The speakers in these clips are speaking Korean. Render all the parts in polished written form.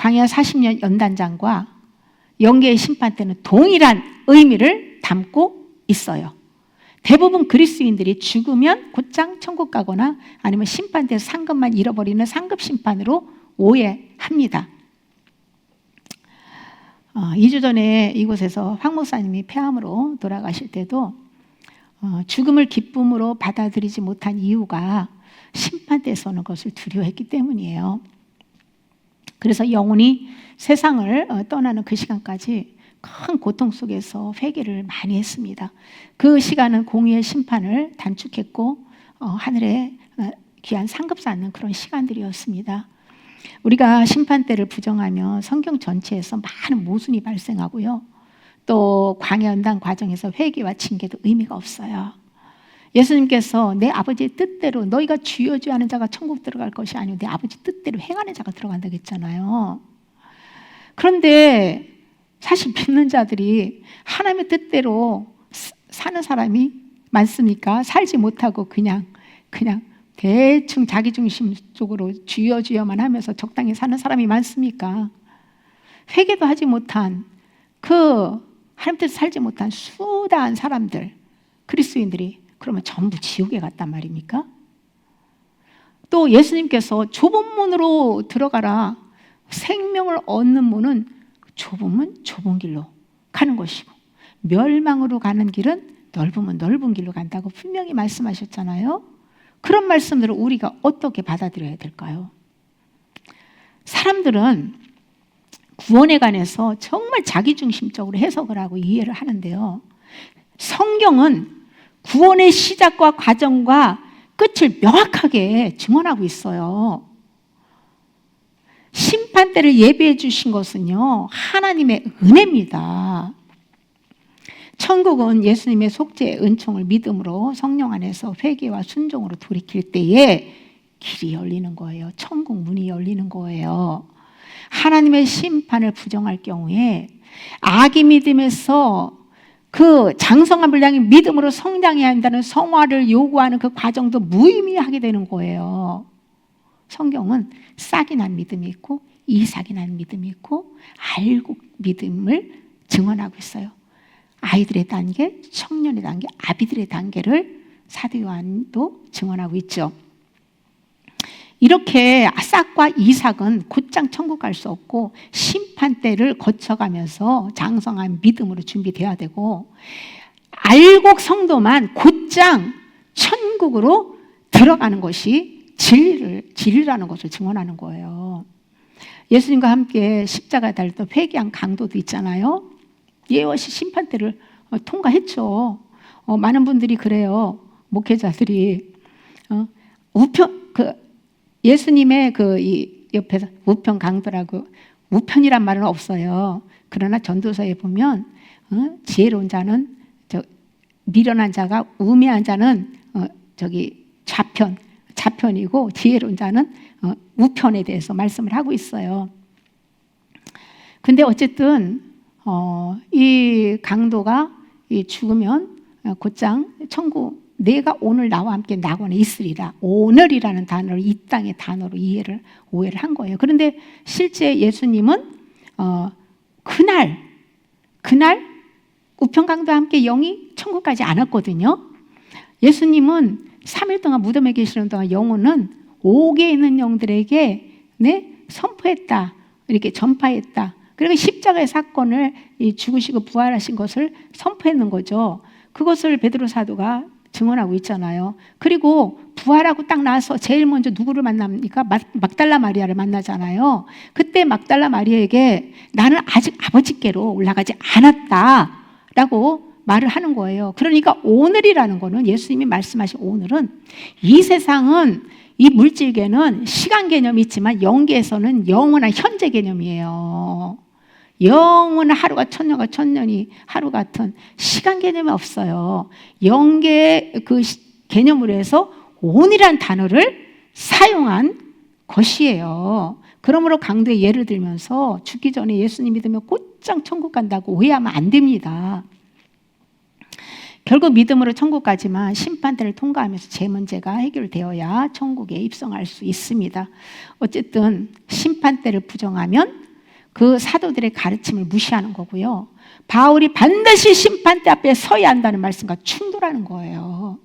광야 40년 연단장과 영계의 심판 때는 동일한 의미를 담고 있어요. 대부분 그리스인들이 죽으면 곧장 천국 가거나 아니면 심판대에서 상급만 잃어버리는 상급 심판으로 오해합니다. 2주 전에 이곳에서 황 목사님이 폐암으로 돌아가실 때도 죽음을 기쁨으로 받아들이지 못한 이유가 심판대에서 오는 것을 두려워했기 때문이에요. 그래서 영혼이 세상을 떠나는 그 시간까지 큰 고통 속에서 회개를 많이 했습니다. 그 시간은 공의의 심판을 단축했고 하늘에 귀한 상급사 않는 그런 시간들이었습니다. 우리가 심판대를 부정하면 성경 전체에서 많은 모순이 발생하고요. 또 광야 연단 과정에서 회개와 징계도 의미가 없어요. 예수님께서 내 아버지의 뜻대로 너희가 주여 주여 하는 자가 천국 들어갈 것이 아니고 내 아버지 뜻대로 행하는 자가 들어간다고 했잖아요. 그런데 사실 믿는 자들이 하나님의 뜻대로 사는 사람이 많습니까? 살지 못하고 그냥 대충 자기중심적으로 주여 주여만 하면서 적당히 사는 사람이 많습니까? 회개도 하지 못한 그 하나님 뜻을 살지 못한 수다한 사람들, 그리스도인들이 그러면 전부 지옥에 갔단 말입니까? 또 예수님께서 좁은 문으로 들어가라. 생명을 얻는 문은 좁은 문, 좁은 길로 가는 것이고 멸망으로 가는 길은 넓으면 넓은 길로 간다고 분명히 말씀하셨잖아요. 그런 말씀들을 우리가 어떻게 받아들여야 될까요? 사람들은 구원에 관해서 정말 자기중심적으로 해석을 하고 이해를 하는데요. 성경은 구원의 시작과 과정과 끝을 명확하게 증언하고 있어요. 심판대를 예비해 주신 것은요, 하나님의 은혜입니다. 천국은 예수님의 속죄의 은총을 믿음으로 성령 안에서 회개와 순종으로 돌이킬 때에 길이 열리는 거예요. 천국 문이 열리는 거예요. 하나님의 심판을 부정할 경우에 악의 믿음에서 그 장성함을 향해 믿음으로 성장해야 한다는 성화를 요구하는 그 과정도 무의미하게 되는 거예요. 성경은 싹이 난 믿음이 있고 이삭이 난 믿음이 있고 알곡 믿음을 증언하고 있어요. 아이들의 단계, 청년의 단계, 아비들의 단계를 사도 요한도 증언하고 있죠. 이렇게 싹과 이삭은 곧장 천국 갈 수 없고 심판대를 거쳐가면서 장성한 믿음으로 준비되어야 되고 알곡 성도만 곧장 천국으로 들어가는 것이 진리라는 것을 증언하는 거예요. 예수님과 함께 십자가에 달렸던 회개한 강도도 있잖아요. 예수없이 심판대를 통과했죠. 많은 분들이 그래요. 목회자들이 예수님의 이 옆에서 우편 강도라고, 우편이란 말은 없어요. 그러나 전도서에 보면 지혜로운 자는 미련한 자가, 우매한 자는 좌편이고 지혜로운 자는 우편에 대해서 말씀을 하고 있어요. 근데 어쨌든 이 강도가 죽으면 곧장 천국, 내가 오늘 나와 함께 낙원에 있으리라. 오늘이라는 단어를 이 땅의 단어로 오해를 한 거예요. 그런데 실제 예수님은 그날 우편강도와 함께 영이 천국 가지 않았거든요. 예수님은 3일 동안 무덤에 계시는 동안 영혼은 옥에 있는 영들에게 선포했다, 이렇게 전파했다. 그리고 십자가의 사건을 죽으시고 부활하신 것을 선포했는 거죠. 그것을 베드로 사도가 증언하고 있잖아요. 그리고 부활하고 딱 나서 제일 먼저 누구를 만납니까? 막달라 마리아를 만나잖아요. 그때 막달라 마리아에게 나는 아직 아버지께로 올라가지 않았다라고 말을 하는 거예요. 그러니까 오늘이라는 거는, 예수님이 말씀하신 오늘은, 이 세상은, 이 물질계는 시간 개념이 있지만 영계에서는 영원한 현재 개념이에요. 영원한 하루가 천년과 천년이 하루 같은 시간 개념이 없어요. 영계의 그 개념으로 해서 온이란 단어를 사용한 것이에요. 그러므로 강도의 예를 들면서 죽기 전에 예수님 믿으면 곧장 천국 간다고 오해하면 안 됩니다. 결국 믿음으로 천국 가지만 심판대를 통과하면서 제 문제가 해결되어야 천국에 입성할 수 있습니다. 어쨌든 심판대를 부정하면 그 사도들의 가르침을 무시하는 거고요. 바울이 반드시 심판대 앞에 서야 한다는 말씀과 충돌하는 거예요.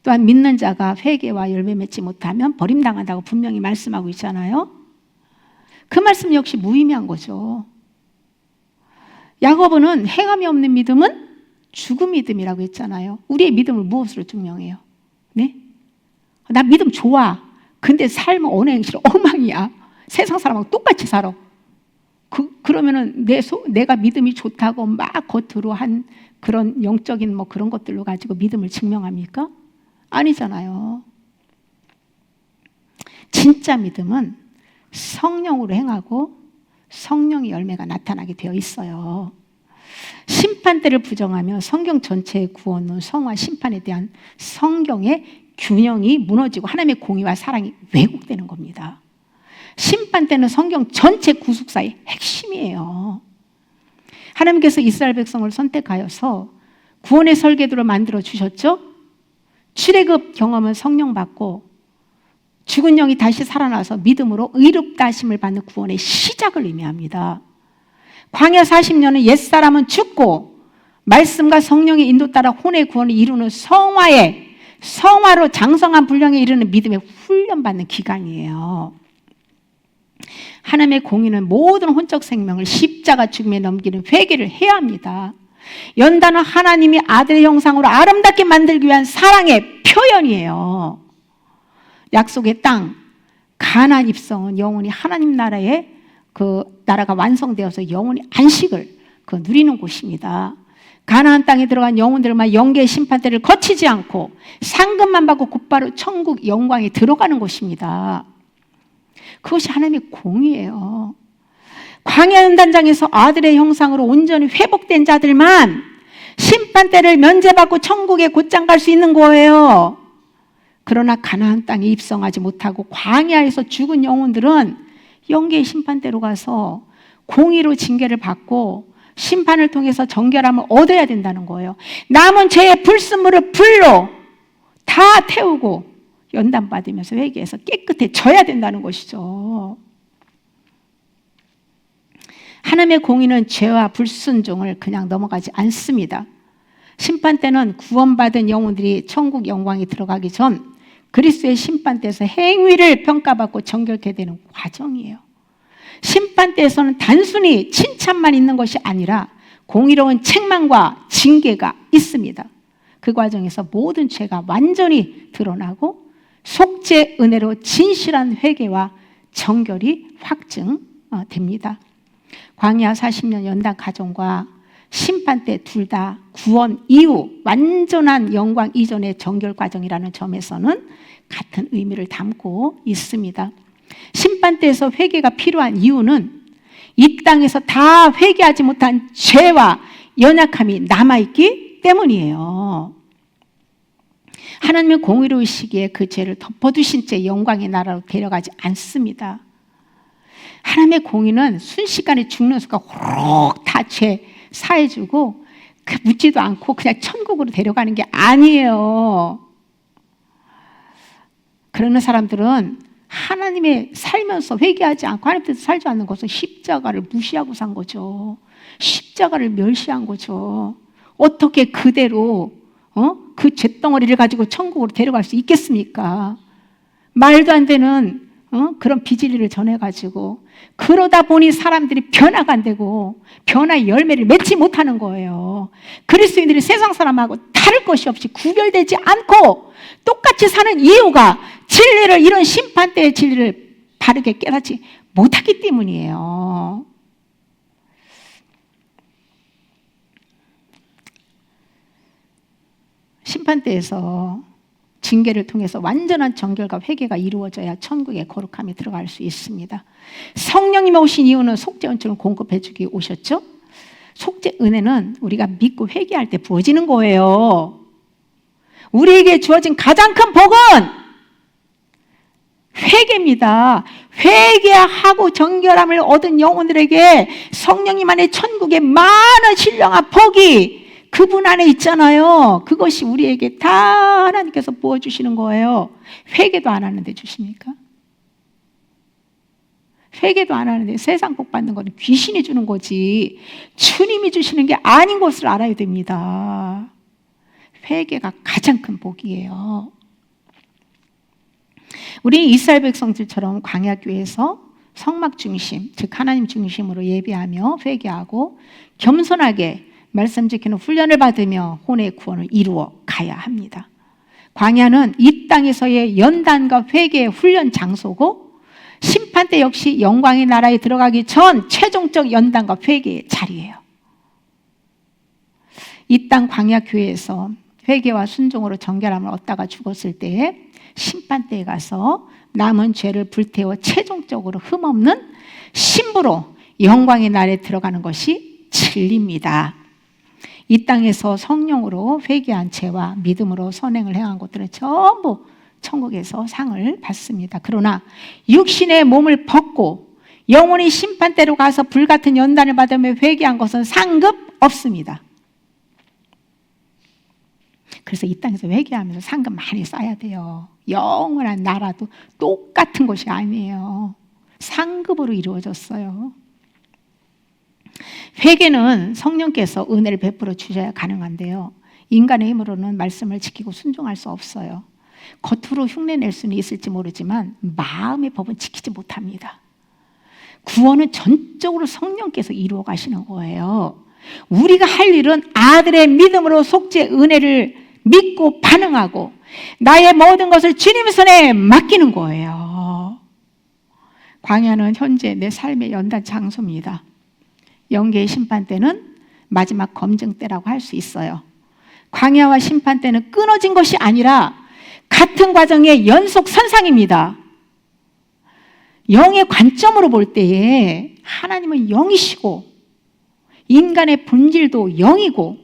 또한 믿는 자가 회개와 열매 맺지 못하면 버림당한다고 분명히 말씀하고 있잖아요. 그 말씀 역시 무의미한 거죠. 야고보는 행함이 없는 믿음은 죽은 믿음이라고 했잖아요. 우리의 믿음을 무엇으로 증명해요? 네? 나 믿음 좋아. 근데 삶은 언행실은 엉망이야. 세상 사람하고 똑같이 살아. 그러면은 내가 믿음이 좋다고 막 겉으로 한 그런 영적인 뭐 그런 것들로 가지고 믿음을 증명합니까? 아니잖아요. 진짜 믿음은 성령으로 행하고 성령의 열매가 나타나게 되어 있어요. 심판대를 부정하며 성경 전체의 구원은 성화 심판에 대한 성경의 균형이 무너지고 하나님의 공의와 사랑이 왜곡되는 겁니다. 심판대는 성경 전체 구속사의 핵심이에요. 하나님께서 이스라엘 백성을 선택하여서 구원의 설계도를 만들어 주셨죠. 출애굽 경험은 성령 받고 죽은 영이 다시 살아나서 믿음으로 의롭다 하심을 받는 구원의 시작을 의미합니다. 광야 40년은 옛사람은 죽고 말씀과 성령의 인도 따라 혼의 구원을 이루는 성화로 장성한 분량에 이르는 믿음의 훈련받는 기간이에요. 하나님의 공의는 모든 혼적 생명을 십자가 죽음에 넘기는 회개를 해야 합니다. 연단은 하나님이 아들의 형상으로 아름답게 만들기 위한 사랑의 표현이에요. 약속의 땅 가나안 입성은 영원히 하나님 나라의 그 나라가 완성되어서 영원히 안식을 누리는 곳입니다. 가나안 땅에 들어간 영혼들만 영계의 심판대를 거치지 않고 상급만 받고 곧바로 천국 영광에 들어가는 곳입니다. 그것이 하나님의 공의예요. 광야 연단장에서 아들의 형상으로 온전히 회복된 자들만 심판대를 면제받고 천국에 곧장 갈 수 있는 거예요. 그러나 가나안 땅에 입성하지 못하고 광야에서 죽은 영혼들은 영계의 심판대로 가서 공의로 징계를 받고 심판을 통해서 정결함을 얻어야 된다는 거예요. 남은 죄의 불순물을 불로 다 태우고 연단받으면서 회개해서 깨끗해져야 된다는 것이죠. 하나님의 공의는 죄와 불순종을 그냥 넘어가지 않습니다. 심판 때는 구원받은 영혼들이 천국 영광에 들어가기 전 그리스도의 심판대에서 행위를 평가받고 정결케 되는 과정이에요. 심판대에서는 단순히 칭찬만 있는 것이 아니라 공의로운 책망과 징계가 있습니다. 그 과정에서 모든 죄가 완전히 드러나고 속죄 은혜로 진실한 회개와 정결이 확증됩니다. 광야 40년 연단 가정과 심판 때 둘 다 구원 이후 완전한 영광 이전의 정결 과정이라는 점에서는 같은 의미를 담고 있습니다. 심판 때에서 회개가 필요한 이유는 이 땅에서 다 회개하지 못한 죄와 연약함이 남아있기 때문이에요. 하나님의 공의로우시기에 그 죄를 덮어두신 채 영광의 나라로 데려가지 않습니다. 하나님의 공의는 순식간에 죽는 순간 호록 다 죄 사해주고 묻지도 않고 그냥 천국으로 데려가는 게 아니에요. 그러는 사람들은 하나님의 살면서 회개하지 않고 하나님 뜻대로 살지 않는 것은 십자가를 무시하고 산 거죠. 십자가를 멸시한 거죠. 어떻게 그대로 그 잿덩어리를 가지고 천국으로 데려갈 수 있겠습니까? 말도 안 되는 그런 비진리를 전해가지고 그러다 보니 사람들이 변화가 안 되고 변화의 열매를 맺지 못하는 거예요. 그리스도인들이 세상 사람하고 다를 것이 없이 구별되지 않고 똑같이 사는 이유가 진리를 이런 심판대의 진리를 바르게 깨닫지 못하기 때문이에요. 심판대에서 징계를 통해서 완전한 정결과 회개가 이루어져야 천국의 거룩함에 들어갈 수 있습니다. 성령님이 오신 이유는 속죄 은총을 공급해 주기 오셨죠? 속죄 은혜는 우리가 믿고 회개할 때 부어지는 거예요. 우리에게 주어진 가장 큰 복은 회개입니다. 회개하고 정결함을 얻은 영혼들에게 성령님 안에 천국의 많은 신령한 복이 그분 안에 있잖아요. 그것이 우리에게 다 하나님께서 부어주시는 거예요. 회개도 안 하는데 주십니까? 회개도 안 하는데 세상 복 받는 거는 귀신이 주는 거지 주님이 주시는 게 아닌 것을 알아야 됩니다. 회개가 가장 큰 복이에요. 우리 이스라엘 백성들처럼 광야교회에서 성막 중심, 즉 하나님 중심으로 예배하며 회개하고 겸손하게 말씀 지키는 훈련을 받으며 혼의 구원을 이루어 가야 합니다. 광야는 이 땅에서의 연단과 회개의 훈련 장소고 심판 때 역시 영광의 나라에 들어가기 전 최종적 연단과 회개의 자리예요. 이 땅 광야 교회에서 회개와 순종으로 정결함을 얻다가 죽었을 때에 심판 때에 가서 남은 죄를 불태워 최종적으로 흠없는 신부로 영광의 나라에 들어가는 것이 진리입니다. 이 땅에서 성령으로 회개한 죄와 믿음으로 선행을 행한 것들은 전부 천국에서 상을 받습니다. 그러나 육신의 몸을 벗고 영원히 심판대로 가서 불같은 연단을 받으며 회개한 것은 상급 없습니다. 그래서 이 땅에서 회개하면서 상급 많이 쌓아야 돼요. 영원한 나라도 똑같은 것이 아니에요. 상급으로 이루어졌어요. 회개는 성령께서 은혜를 베풀어 주셔야 가능한데요. 인간의 힘으로는 말씀을 지키고 순종할 수 없어요. 겉으로 흉내낼 수는 있을지 모르지만 마음의 법은 지키지 못합니다. 구원은 전적으로 성령께서 이루어 가시는 거예요. 우리가 할 일은 아들의 믿음으로 속죄 은혜를 믿고 반응하고 나의 모든 것을 주님 손에 맡기는 거예요. 광야는 현재 내 삶의 연단 장소입니다. 영계의 심판 때는 마지막 검증 때라고 할 수 있어요. 광야와 심판 때는 끊어진 것이 아니라 같은 과정의 연속 선상입니다. 영의 관점으로 볼 때에 하나님은 영이시고 인간의 본질도 영이고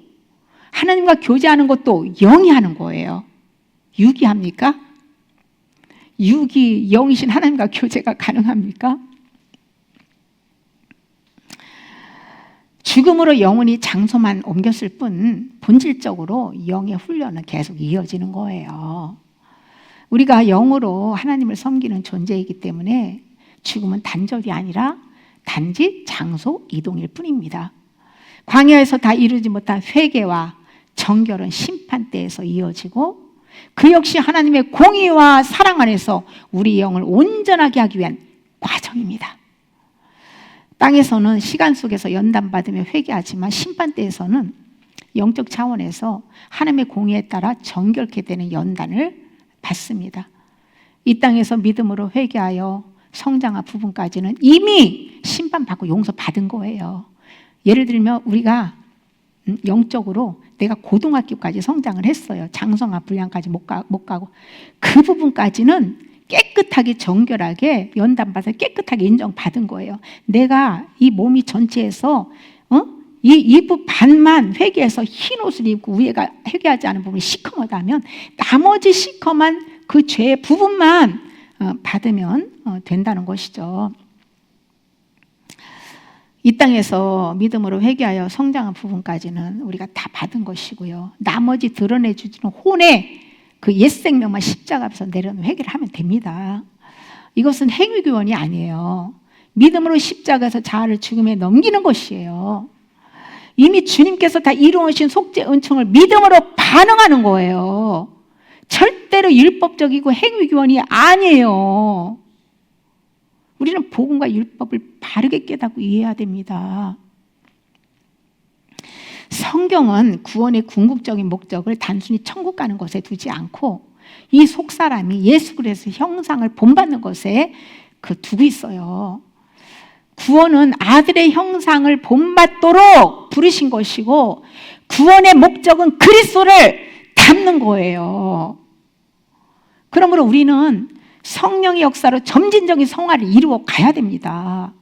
하나님과 교제하는 것도 영이 하는 거예요. 육이 합니까? 육이 영이신 하나님과 교제가 가능합니까? 죽음으로 영혼이 장소만 옮겼을 뿐 본질적으로 영의 훈련은 계속 이어지는 거예요. 우리가 영으로 하나님을 섬기는 존재이기 때문에 죽음은 단절이 아니라 단지 장소 이동일 뿐입니다. 광야에서 다 이루지 못한 회개와 정결은 심판대에서 이어지고 그 역시 하나님의 공의와 사랑 안에서 우리 영을 온전하게 하기 위한 과정입니다. 땅에서는 시간 속에서 연단받으며 회개하지만 심판대에서는 영적 차원에서 하나님의 공의에 따라 정결케 되는 연단을 받습니다. 이 땅에서 믿음으로 회개하여 성장한 부분까지는 이미 심판받고 용서받은 거예요. 예를 들면 우리가 영적으로 내가 고등학교까지 성장을 했어요. 장성화 분량까지 못 가고 그 부분까지는 깨끗하게 정결하게 연단받아 깨끗하게 인정받은 거예요. 내가 이 몸이 전체에서 이 반만 회개해서 흰 옷을 입고 위에가 회개하지 않은 부분이 시커멓다면 나머지 시커먼 그 죄의 부분만 받으면 된다는 것이죠. 이 땅에서 믿음으로 회개하여 성장한 부분까지는 우리가 다 받은 것이고요. 나머지 드러내주지는 혼의 그 옛 생명만 십자가 앞에서 내려놓은 회개를 하면 됩니다. 이것은 행위교원이 아니에요. 믿음으로 십자가에서 자아를 죽음에 넘기는 것이에요. 이미 주님께서 다 이루어진 속죄 은총을 믿음으로 반응하는 거예요. 절대로 율법적이고 행위교원이 아니에요. 우리는 복음과 율법을 바르게 깨닫고 이해해야 됩니다. 성경은 구원의 궁극적인 목적을 단순히 천국 가는 것에 두지 않고 이 속사람이 예수 그리스도의 형상을 본받는 것에 두고 있어요. 구원은 아들의 형상을 본받도록 부르신 것이고 구원의 목적은 그리스도를 닮는 거예요. 그러므로 우리는 성령의 역사로 점진적인 성화를 이루어 가야 됩니다.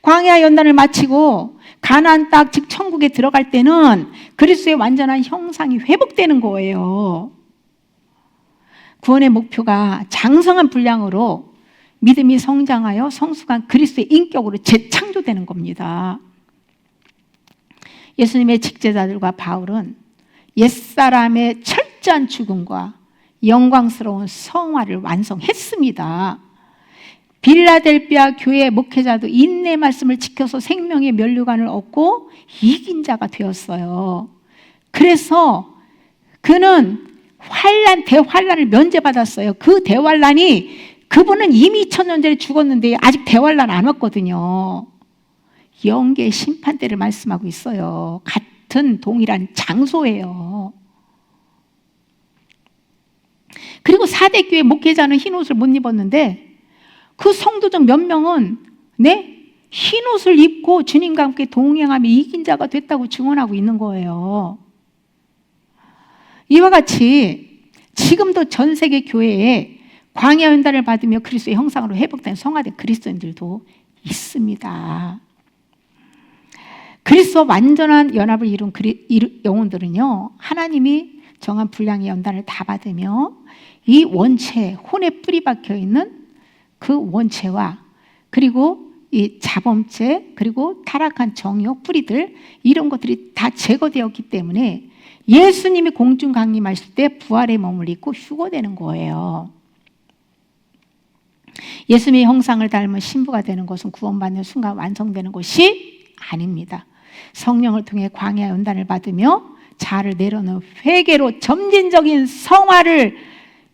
광야 연단을 마치고 가나안 땅 즉 천국에 들어갈 때는 그리스도의 완전한 형상이 회복되는 거예요. 구원의 목표가 장성한 분량으로 믿음이 성장하여 성숙한 그리스도의 인격으로 재창조되는 겁니다. 예수님의 직제자들과 바울은 옛사람의 철저한 죽음과 영광스러운 성화를 완성했습니다. 빌라델비아 교회 목회자도 인내 말씀을 지켜서 생명의 면류관을 얻고 이긴 자가 되었어요. 그래서 그는 대환란을 면제받았어요. 그 대환란이, 그분은 이미 2000년 전에 죽었는데 아직 대환란 안 왔거든요. 영계의 심판대를 말씀하고 있어요. 같은 동일한 장소예요. 그리고 4대 교회 목회자는 흰 옷을 못 입었는데 그 성도적 몇 명은 흰 옷을 입고 주님과 함께 동행하며 이긴 자가 됐다고 증언하고 있는 거예요. 이와 같이 지금도 전 세계 교회에 광야 연단을 받으며 그리스도의 형상으로 회복된 성화된 그리스도인들도 있습니다. 그리스도와 완전한 연합을 이룬 영혼들은요, 하나님이 정한 분량의 연단을 다 받으며 이 원체, 혼에 뿌리 박혀 있는 그 원체와 그리고 이 자범죄 그리고 타락한 정욕 뿌리들, 이런 것들이 다 제거되었기 때문에 예수님이 공중 강림하실 때 부활의 몸을 입고 휴거되는 거예요. 예수님의 형상을 닮은 신부가 되는 것은 구원받는 순간 완성되는 것이 아닙니다. 성령을 통해 광야 연단을 받으며 자아를 내려놓은 회개로 점진적인 성화를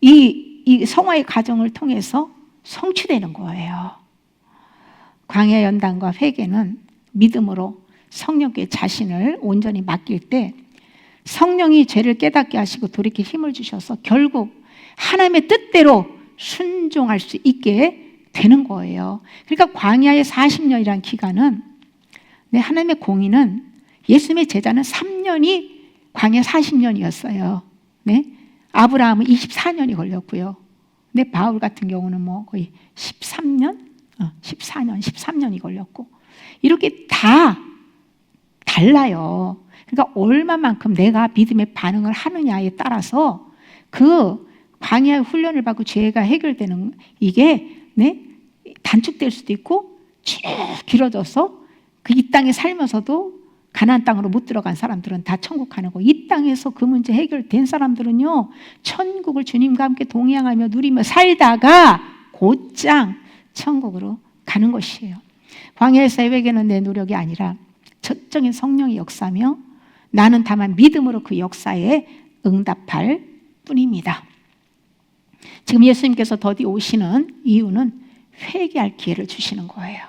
이 성화의 과정을 통해서 성취되는 거예요. 광야 연단과 회개는 믿음으로 성령께 자신을 온전히 맡길 때 성령이 죄를 깨닫게 하시고 돌이킬 힘을 주셔서 결국 하나님의 뜻대로 순종할 수 있게 되는 거예요. 그러니까 광야의 40년이라는 기간은, 하나님의 공의는, 예수님의 제자는 3년이 광야 40년이었어요. 아브라함은 24년이 걸렸고요. 바울 같은 경우는 거의 13년이 걸렸고, 이렇게 다 달라요. 그러니까 얼마만큼 내가 믿음의 반응을 하느냐에 따라서 그 광야의 훈련을 받고 죄가 해결되는 이게 단축될 수도 있고 쭉 길어져서 이 땅에 살면서도 가나안 땅으로 못 들어간 사람들은 다 천국 가는 거, 이 땅에서 그 문제 해결된 사람들은요 천국을 주님과 함께 동행하며 누리며 살다가 곧장 천국으로 가는 것이에요. 광야에서의 회개는 내 노력이 아니라 전적인 성령의 역사며 나는 다만 믿음으로 그 역사에 응답할 뿐입니다. 지금 예수님께서 더디 오시는 이유는 회개할 기회를 주시는 거예요.